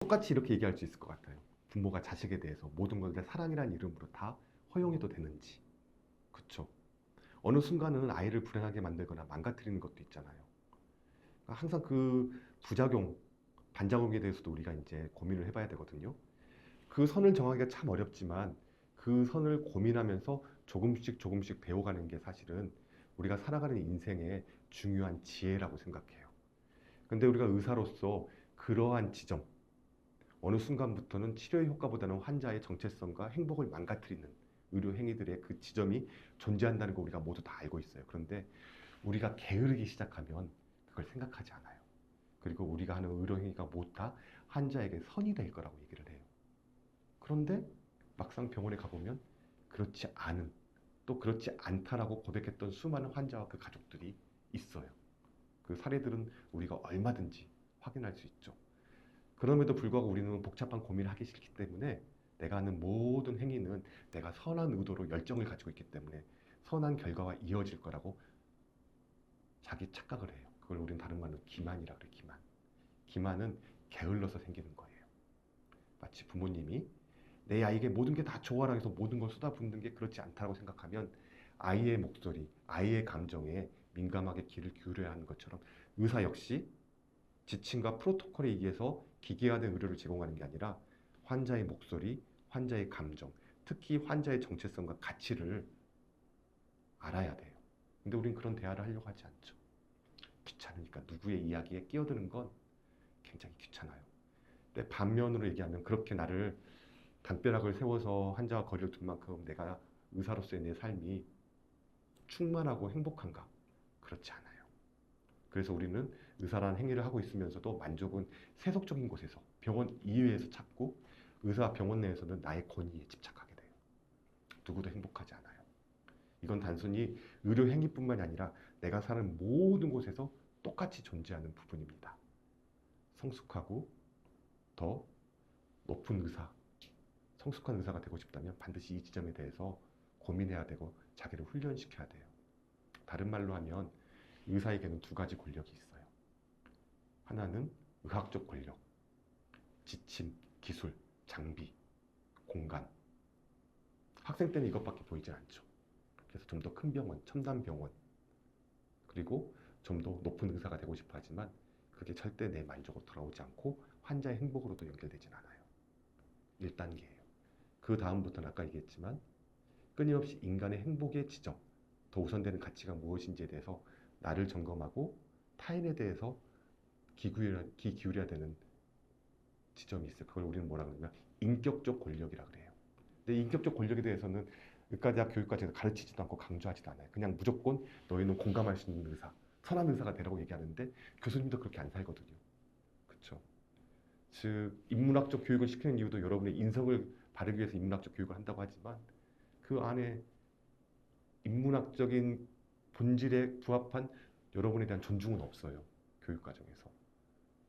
똑같이 이렇게 얘기할 수 있을 것 같아요. 부모가 자식에 대해서 모든 걸 다 사랑이라는 이름으로 다 허용해도 되는지. 그쵸? 어느 순간은 아이를 불행하게 만들거나 망가뜨리는 것도 있잖아요. 그러니까 항상 그 부작용, 반작용에 대해서도 우리가 이제 고민을 해봐야 되거든요. 그 선을 정하기가 참 어렵지만 그 선을 고민하면서 조금씩 조금씩 배워가는 게 사실은 우리가 살아가는 인생의 중요한 지혜라고 생각해요. 근데 우리가 의사로서 그러한 지점, 어느 순간부터는 치료의 효과보다는 환자의 정체성과 행복을 망가뜨리는 의료 행위들의 그 지점이 존재한다는 거 우리가 모두 다 알고 있어요. 그런데 우리가 게으르기 시작하면 그걸 생각하지 않아요. 그리고 우리가 하는 의료 행위가 모두 다 환자에게 선이 될 거라고 얘기를 해요. 그런데 막상 병원에 가보면 그렇지 않은, 또 그렇지 않다라고 고백했던 수많은 환자와 그 가족들이 있어요. 그 사례들은 우리가 얼마든지 확인할 수 있죠. 그럼에도 불구하고 우리는 복잡한 고민을 하기 싫기 때문에 내가 하는 모든 행위는 내가 선한 의도로 열정을 가지고 있기 때문에 선한 결과가 이어질 거라고 자기 착각을 해요. 그걸 우리는 다른 말로 기만이라 그래요. 기만. 기만은 게을러서 생기는 거예요. 마치 부모님이 내 아이에게 모든 게 다 좋아라 해서 모든 걸 쏟아붓는 게 그렇지 않다고 생각하면 아이의 목소리, 아이의 감정에 민감하게 귀를 기울여야 하는 것처럼 의사 역시 지침과 프로토콜에 의해서 기계화된 의료를 제공하는 게 아니라 환자의 목소리, 환자의 감정, 특히 환자의 정체성과 가치를 알아야 돼요. 근데 우린 그런 대화를 하려고 하지 않죠. 귀찮으니까 누구의 이야기에 끼어드는 건 굉장히 귀찮아요. 근데 반면으로 얘기하면 그렇게 나를 담벼락을 세워서 환자와 거리를 둔 만큼 내가 의사로서의 내 삶이 충만하고 행복한가? 그렇지 않아요. 그래서 우리는 의사라는 행위를 하고 있으면서도 만족은 세속적인 곳에서 병원 이외에서 찾고 의사 병원 내에서는 나의 권위에 집착하게 돼요. 누구도 행복하지 않아요. 이건 단순히 의료 행위뿐만이 아니라 내가 사는 모든 곳에서 똑같이 존재하는 부분입니다. 성숙하고 더 높은 의사, 성숙한 의사가 되고 싶다면 반드시 이 지점에 대해서 고민해야 되고 자기를 훈련시켜야 돼요. 다른 말로 하면 의사에게는 두 가지 권력이 있어요. 하나는 의학적 권력, 지침, 기술, 장비, 공간. 학생 때는 이것밖에 보이지 않죠. 그래서 좀 더 큰 병원, 첨단 병원, 그리고 좀 더 높은 의사가 되고 싶어 하지만 그게 절대 내 만족으로 돌아오지 않고 환자의 행복으로도 연결되진 않아요. 1단계예요. 그 다음부터는 아까 얘기했지만 끊임없이 인간의 행복의 지점, 더 우선되는 가치가 무엇인지에 대해서 나를 점검하고 타인에 대해서 귀 기울여야 되는 지점이 있어요. 그걸 우리는 뭐라 그러냐면 인격적 권력이라 그래요. 근데 인격적 권력에 대해서는 의과대학 교육과정에서 가르치지도 않고 강조하지도 않아요. 그냥 무조건 너희는 공감할 수 있는 의사, 선한 의사가 되라고 얘기하는데 교수님도 그렇게 안 살거든요. 그렇죠? 즉 인문학적 교육을 시키는 이유도 여러분의 인성을 바르기 위해서 인문학적 교육을 한다고 하지만 그 안에 인문학적인 본질에 부합한 여러분에 대한 존중은 없어요. 교육과정에서.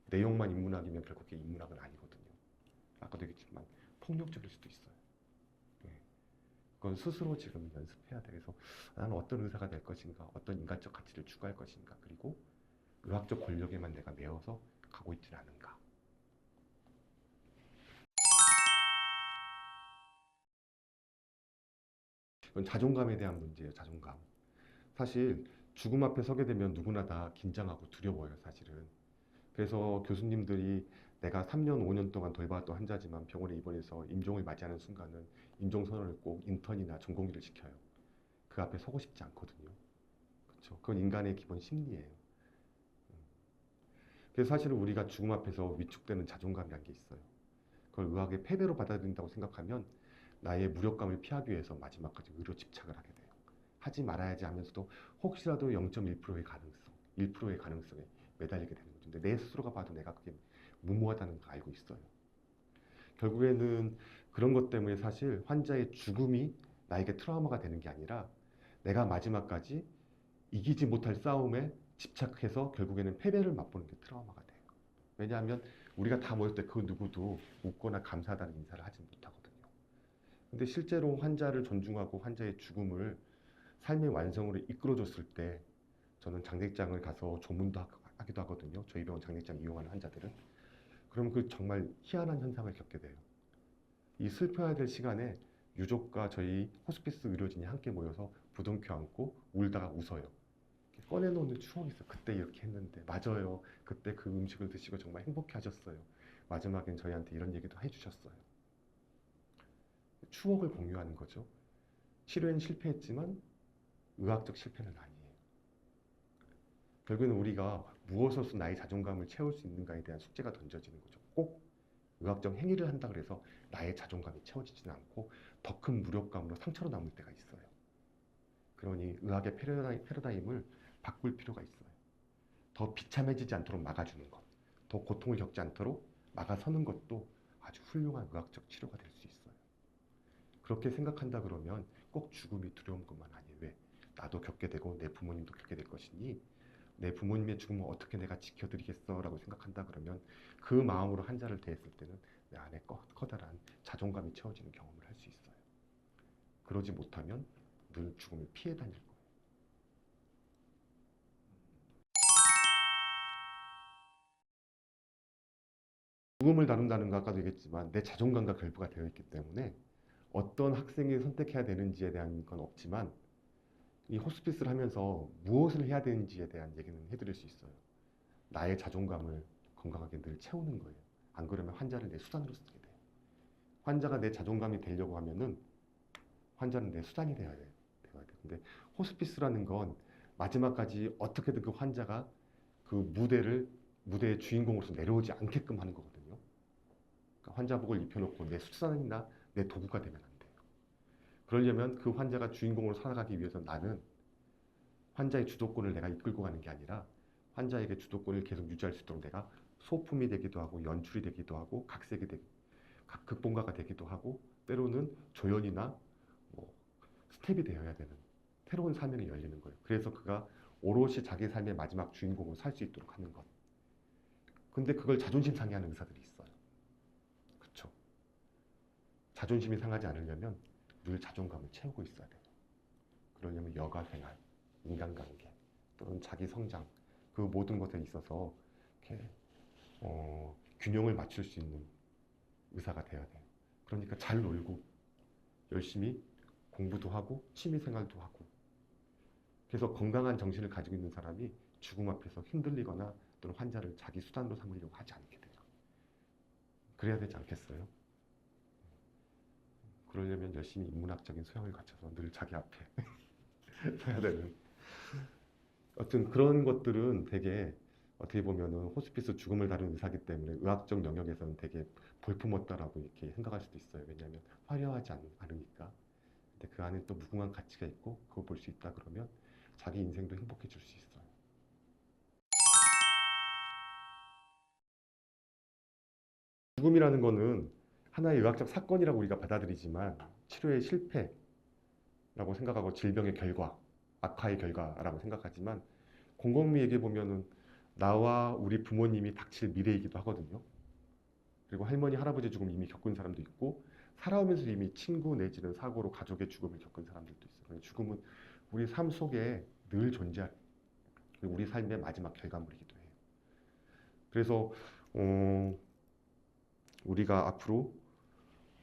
내용만 인문학이면 결국 그게 인문학은 아니거든요. 아까도 얘기했지만 폭력적일 수도 있어요. 네. 그건 스스로 지금 연습해야 돼. 그래서 나는 어떤 의사가 될 것인가, 어떤 인간적 가치를 추구할 것인가, 그리고 의학적 권력에만 내가 매여서 가고 있지는 않은가. 이건 자존감에 대한 문제예요. 자존감. 사실 죽음 앞에 서게 되면 누구나 다 긴장하고 두려워요. 사실은. 그래서 교수님들이 내가 3년, 5년 동안 돌봐왔던 환자지만 병원에 입원해서 임종을 맞이하는 순간은 임종 선언을 꼭 인턴이나 전공의를 시켜요. 그 앞에 서고 싶지 않거든요. 그렇죠? 그건 인간의 기본 심리예요. 그래서 사실은 우리가 죽음 앞에서 위축되는 자존감이라는 게 있어요. 그걸 의학의 패배로 받아들인다고 생각하면 나의 무력감을 피하기 위해서 마지막까지 의료 집착을 하게 돼요. 하지 말아야지 하면서도 혹시라도 0.1%의 가능성, 1%의 가능성에 매달리게 되는 거죠. 근데 내 스스로가 봐도 내가 그게 무모하다는 걸 알고 있어요. 결국에는 그런 것 때문에 사실 환자의 죽음이 나에게 트라우마가 되는 게 아니라 내가 마지막까지 이기지 못할 싸움에 집착해서 결국에는 패배를 맛보는 게 트라우마가 돼요. 왜냐하면 우리가 다 모였을 때 그 누구도 웃거나 감사하다는 인사를 하지 못하거든요. 근데 실제로 환자를 존중하고 환자의 죽음을 삶의 완성으로 이끌어줬을 때 저는 장례장을 가서 조문도 하기도 하거든요. 저희 병원 장례장 이용하는 환자들은. 그럼 그 정말 희한한 현상을 겪게 돼요. 이 슬퍼야 될 시간에 유족과 저희 호스피스 의료진이 함께 모여서 부둥켜 안고 울다가 웃어요. 꺼내놓는 추억이 있어요. 그때 이렇게 했는데 맞아요. 그때 그 음식을 드시고 정말 행복해 하셨어요. 마지막엔 저희한테 이런 얘기도 해주셨어요. 추억을 공유하는 거죠. 치료엔 실패했지만 의학적 실패는 아니에요. 결국에는 우리가 무엇으로서 나의 자존감을 채울 수 있는가에 대한 숙제가 던져지는 거죠. 꼭 의학적 행위를 한다 그래서 나의 자존감이 채워지지는 않고 더 큰 무력감으로 상처로 남을 때가 있어요. 그러니 의학의 패러다임을 바꿀 필요가 있어요. 더 비참해지지 않도록 막아주는 것, 더 고통을 겪지 않도록 막아서는 것도 아주 훌륭한 의학적 치료가 될 수 있어요. 그렇게 생각한다 그러면 꼭 죽음이 두려운 것만 아니에요. 왜? 나도 겪게 되고 내 부모님도 겪게 될 것이니 내 부모님의 죽음을 어떻게 내가 지켜드리겠어 라고 생각한다 그러면 그 마음으로 환자를 대했을 때는 내 안에 커다란 자존감이 채워지는 경험을 할 수 있어요. 그러지 못하면 늘 죽음을 피해 다닐 거예요. 죽음을 다룬다는 거 아까도 얘기했지만 내 자존감과 결부가 되어 있기 때문에 어떤 학생이 선택해야 되는지에 대한 건 없지만 이 호스피스를 하면서 무엇을 해야 되는지에 대한 얘기는 해드릴 수 있어요. 나의 자존감을 건강하게 늘 채우는 거예요. 안 그러면 환자를 내 수단으로 쓰게 돼요. 환자가 내 자존감이 되려고 하면은 환자는 내 수단이 되어야 돼요. 근데 호스피스라는 건 마지막까지 어떻게든 그 환자가 그 무대의 주인공으로서 내려오지 않게끔 하는 거거든요. 그러니까 환자복을 입혀놓고 내 수단이나 내 도구가 되면 안 돼요. 그러려면 그 환자가 주인공으로 살아가기 위해서 나는 환자의 주도권을 내가 이끌고 가는 게 아니라 환자에게 주도권을 계속 유지할 수 있도록 내가 소품이 되기도 하고 연출이 되기도 하고 극본가가 되기도 하고 때로는 조연이나 뭐 스텝이 되어야 되는 새로운 사명이 열리는 거예요. 그래서 그가 오롯이 자기 삶의 마지막 주인공으로 살 수 있도록 하는 것. 근데 그걸 자존심 상해하는 의사들이 있어요. 그렇죠? 자존심이 상하지 않으려면 늘 자존감을 채우고 있어야 돼요. 그러려면 여가 생활, 인간관계, 또는 자기 성장, 그 모든 것에 있어서 이렇게 균형을 맞출 수 있는 의사가 돼야 돼요. 그러니까 잘 놀고 열심히 공부도 하고 취미 생활도 하고 그래서 건강한 정신을 가지고 있는 사람이 죽음 앞에서 흔들리거나 또는 환자를 자기 수단으로 삼으려고 하지 않게 돼요. 그래야 되지 않겠어요? 그러려면 열심히 인문학적인 소양을 갖춰서 늘 자기 앞에 서야 되는. 어떤 그런 것들은 되게 어떻게 보면은 호스피스 죽음을 다루는 의사기 때문에 의학적 영역에서는 되게 볼품없다라고 이렇게 생각할 수도 있어요. 왜냐하면 화려하지 않으니까. 근데 그 안에 또 무궁한 가치가 있고 그거 볼 수 있다 그러면 자기 인생도 행복해질 수 있어요. 죽음이라는 거는 하나의 의학적 사건이라고 우리가 받아들이지만 치료의 실패라고 생각하고 질병의 결과, 악화의 결과라고 생각하지만 곰곰이에게 보면은 나와 우리 부모님이 닥칠 미래이기도 하거든요. 그리고 할머니, 할아버지 죽음 이미 겪은 사람도 있고 살아오면서 이미 친구 내지는 사고로 가족의 죽음을 겪은 사람들도 있어요. 죽음은 우리 삶 속에 늘 존재할 우리 삶의 마지막 결과물이기도 해요. 그래서 우리가 앞으로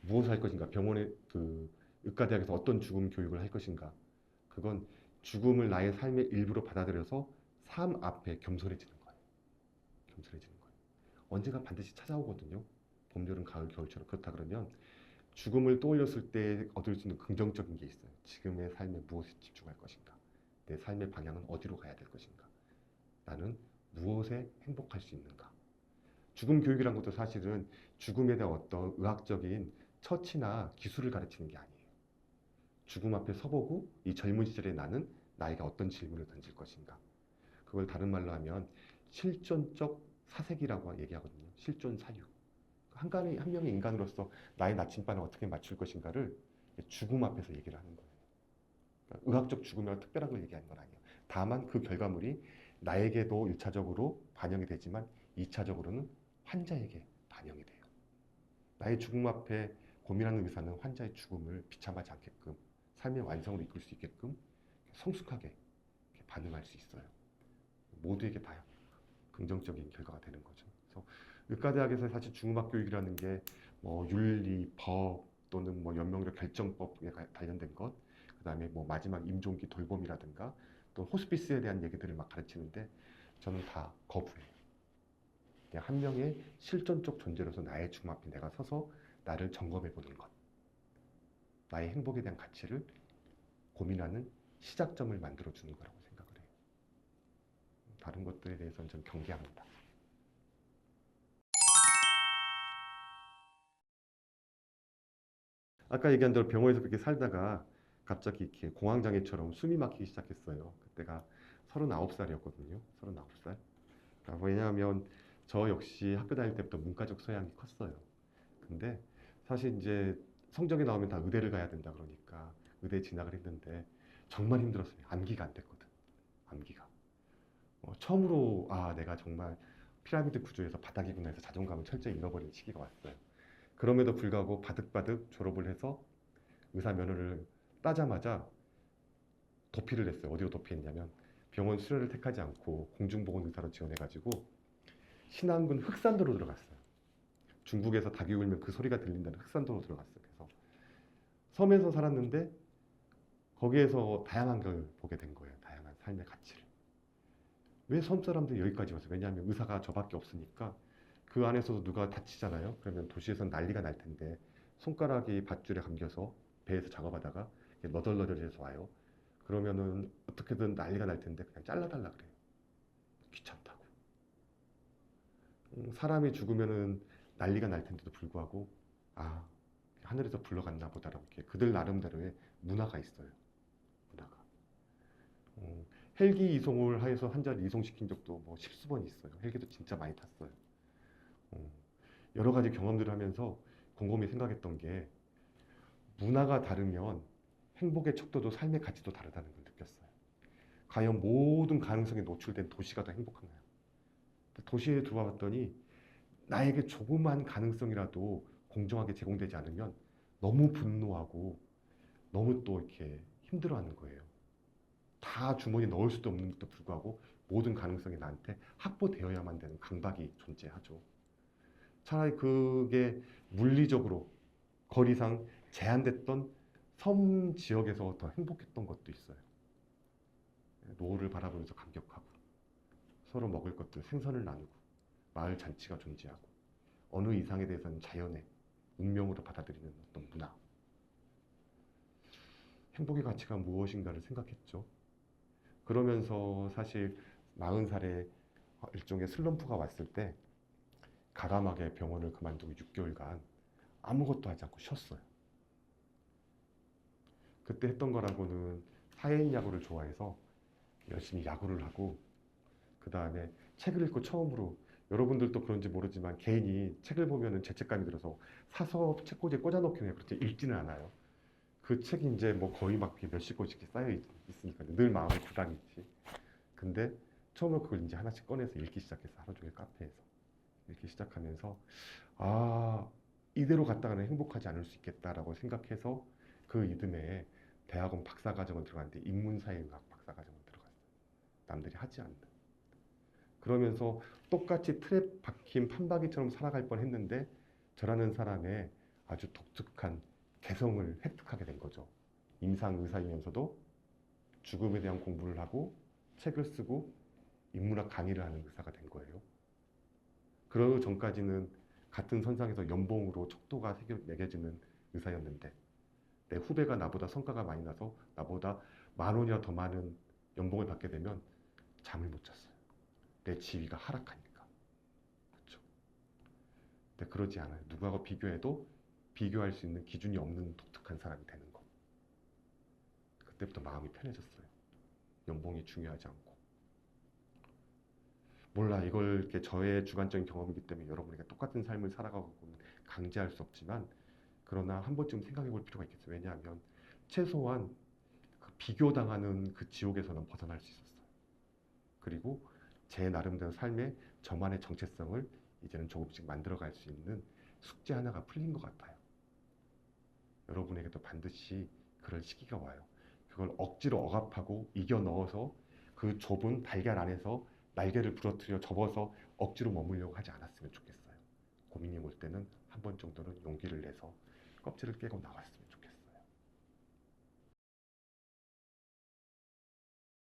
무엇을 할 것인가, 병원의 그 의과대학에서 어떤 죽음 교육을 할 것인가, 그건 죽음을 나의 삶의 일부로 받아들여서 삶 앞에 겸손해지는 거예요. 겸손해지는 거예요. 언제가 반드시 찾아오거든요. 봄, 여름, 가을, 겨울처럼. 그렇다 그러면 죽음을 떠올렸을 때 얻을 수 있는 긍정적인 게 있어요. 지금의 삶에 무엇에 집중할 것인가? 내 삶의 방향은 어디로 가야 될 것인가? 나는 무엇에 행복할 수 있는가? 죽음 교육이란 것도 사실은 죽음에 대한 어떤 의학적인 처치나 기술을 가르치는 게 아니에요. 죽음 앞에 서보고 이 젊은 시절의 나는 나에게 어떤 질문을 던질 것인가? 그걸 다른 말로 하면 실존적 사색이라고 얘기하거든요. 실존 사유. 한 명의 인간으로서 나의 나침반을 어떻게 맞출 것인가를 죽음 앞에서 얘기를 하는 거예요. 그러니까 의학적 죽음이라고 특별한 걸 얘기하는 건 아니에요. 다만 그 결과물이 나에게도 1차적으로 반영이 되지만 2차적으로는 환자에게 반영이 돼요. 나의 죽음 앞에 고민하는 의사는 환자의 죽음을 비참하지 않게끔 삶의 완성으로 이끌 수 있게끔 성숙하게 반응할 수 있어요. 모두에게 다 긍정적인 결과가 되는 거죠. 그래서 의과대학에서 사실 중음악 교육이라는 게 뭐 윤리, 법 또는 뭐 연명의료 결정법에 관련된 것, 그다음에 뭐 마지막 임종기 돌봄이라든가 또 호스피스에 대한 얘기들을 막 가르치는데 저는 다 거부해요. 그냥 한 명의 실존적 존재로서 나의 주름 앞에 내가 서서 나를 점검해 보는 것, 나의 행복에 대한 가치를 고민하는 시작점을 만들어 주는 거라고 생각을 해요. 다른 것들에 대해서는 좀 경계합니다. 아까 얘기한 대로 병원에서 그렇게 살다가 갑자기 이렇게 공황장애처럼 숨이 막히기 시작했어요. 그때가 39살이었거든요. 39살. 그러니까 왜냐하면 저 역시 학교 다닐 때부터 문과적 소양이 컸어요. 근데 사실 이제 성적이 나오면 다 의대를 가야 된다 그러니까 의대 진학을 했는데 정말 힘들었어요. 암기가 안 됐거든. 암기가. 처음으로 아 내가 정말 피라미드 구조에서 바닥이구나 해서 자존감을 철저히 잃어버린 시기가 왔어요. 그럼에도 불구하고 바득바득 졸업을 해서 의사 면허를 따자마자 도피를 했어요. 어디로 도피했냐면 병원 수료를 택하지 않고 공중보건 의사로 지원해가지고 신안군 흑산도로 들어갔어요. 중국에서 닭이 울면 그 소리가 들린다는 흑산도로 들어갔어요. 그래서 섬에서 살았는데 거기에서 다양한 걸 보게 된 거예요. 다양한 삶의 가치를. 왜 섬 사람들이 여기까지 왔어요? 왜냐하면 의사가 저밖에 없으니까 그 안에서도 누가 다치잖아요. 그러면 도시에선 난리가 날 텐데 손가락이 밧줄에 감겨서 배에서 작업하다가 너덜너덜해서 와요. 그러면은 어떻게든 난리가 날 텐데 그냥 잘라달라 그래요. 귀찮다고. 사람이 죽으면은 난리가 날 텐데도 불구하고 아 하늘에서 불러갔나 보다라고 이렇게 그들 나름대로의 문화가 있어요. 문화가. 헬기 이송을 해서 한 자리 이송시킨 적도 뭐 십수번 있어요. 헬기도 진짜 많이 탔어요. 어, 여러 가지 경험들을 하면서 곰곰이 생각했던 게 문화가 다르면 행복의 척도도 삶의 가치도 다르다는 걸 느꼈어요. 과연 모든 가능성에 노출된 도시가 더 행복한가요? 도시에 들어와 봤더니 나에게 조그만 가능성이라도 공정하게 제공되지 않으면 너무 분노하고 너무 또 이렇게 힘들어하는 거예요. 다 주머니에 넣을 수도 없는데도 불구하고 모든 가능성이 나한테 확보되어야만 되는 강박이 존재하죠. 차라리 그게 물리적으로 거리상 제한됐던 섬 지역에서 더 행복했던 것도 있어요. 노을을 바라보면서 감격하고 서로 먹을 것들 생선을 나누고 마을 잔치가 존재하고 어느 이상에 대해서는 자연의 운명으로 받아들이는 어떤 문화. 행복의 가치가 무엇인가를 생각했죠. 그러면서 사실 40살에 일종의 슬럼프가 왔을 때 가감하게 병원을 그만두고 6개월간 아무것도 하지 않고 쉬었어요. 그때 했던 거라고는 사회인 야구를 좋아해서 열심히 야구를 하고 그 다음에 책을 읽고 처음으로 여러분들도 그런지 모르지만 개인이 책을 보면은 죄책감이 들어서 사서 책꽂이에 꽂아놓긴 해요. 그렇지 읽지는 않아요. 그 책이 이제 뭐 거의 막 몇십 권씩 쌓여 있으니까 늘 마음에 부담이 있지. 근데 처음으로 그걸 이제 하나씩 꺼내서 읽기 시작해서 하루 종일 카페에서 읽기 시작하면서 아 이대로 갔다가는 행복하지 않을 수 있겠다라고 생각해서 그 이듬해에 대학원 박사과정을 들어갔는데 인문사회의학 박사과정을 들어갔어요. 남들이 하지 않는. 그러면서 똑같이 틀에 박힌 판박이처럼 살아갈 뻔했는데 저라는 사람의 아주 독특한 개성을 획득하게 된 거죠. 임상의사이면서도 죽음에 대한 공부를 하고 책을 쓰고 인문학 강의를 하는 의사가 된 거예요. 그러기 전까지는 같은 선상에서 연봉으로 척도가 매겨지는 의사였는데 내 후배가 나보다 성과가 많이 나서 나보다 10,000원이나 더 많은 연봉을 받게 되면 잠을 못 잤어요. 내 지위가 하락하니까. 그렇죠? 근데 그러지 않아요. 누구하고 비교해도 비교할 수 있는 기준이 없는 독특한 사람이 되는 거. 그때부터 마음이 편해졌어요. 연봉이 중요하지 않고. 몰라 이걸 이렇게 저의 주관적인 경험이기 때문에 여러분에게 똑같은 삶을 살아가고 강제할 수 없지만 그러나 한 번쯤 생각해 볼 필요가 있겠어요. 왜냐하면 최소한 그 비교당하는 그 지옥에서는 벗어날 수 있었어요. 그리고 제 나름대로 삶의 저만의 정체성을 이제는 조금씩 만들어갈 수 있는 숙제 하나가 풀린 것 같아요. 여러분에게도 반드시 그럴 시기가 와요. 그걸 억지로 억압하고 이겨 넣어서 그 좁은 달걀 안에서 날개를 부러뜨려 접어서 억지로 머물려고 하지 않았으면 좋겠어요. 고민이 올 때는 한 번 정도는 용기를 내서 껍질을 깨고 나왔으면 좋겠어요.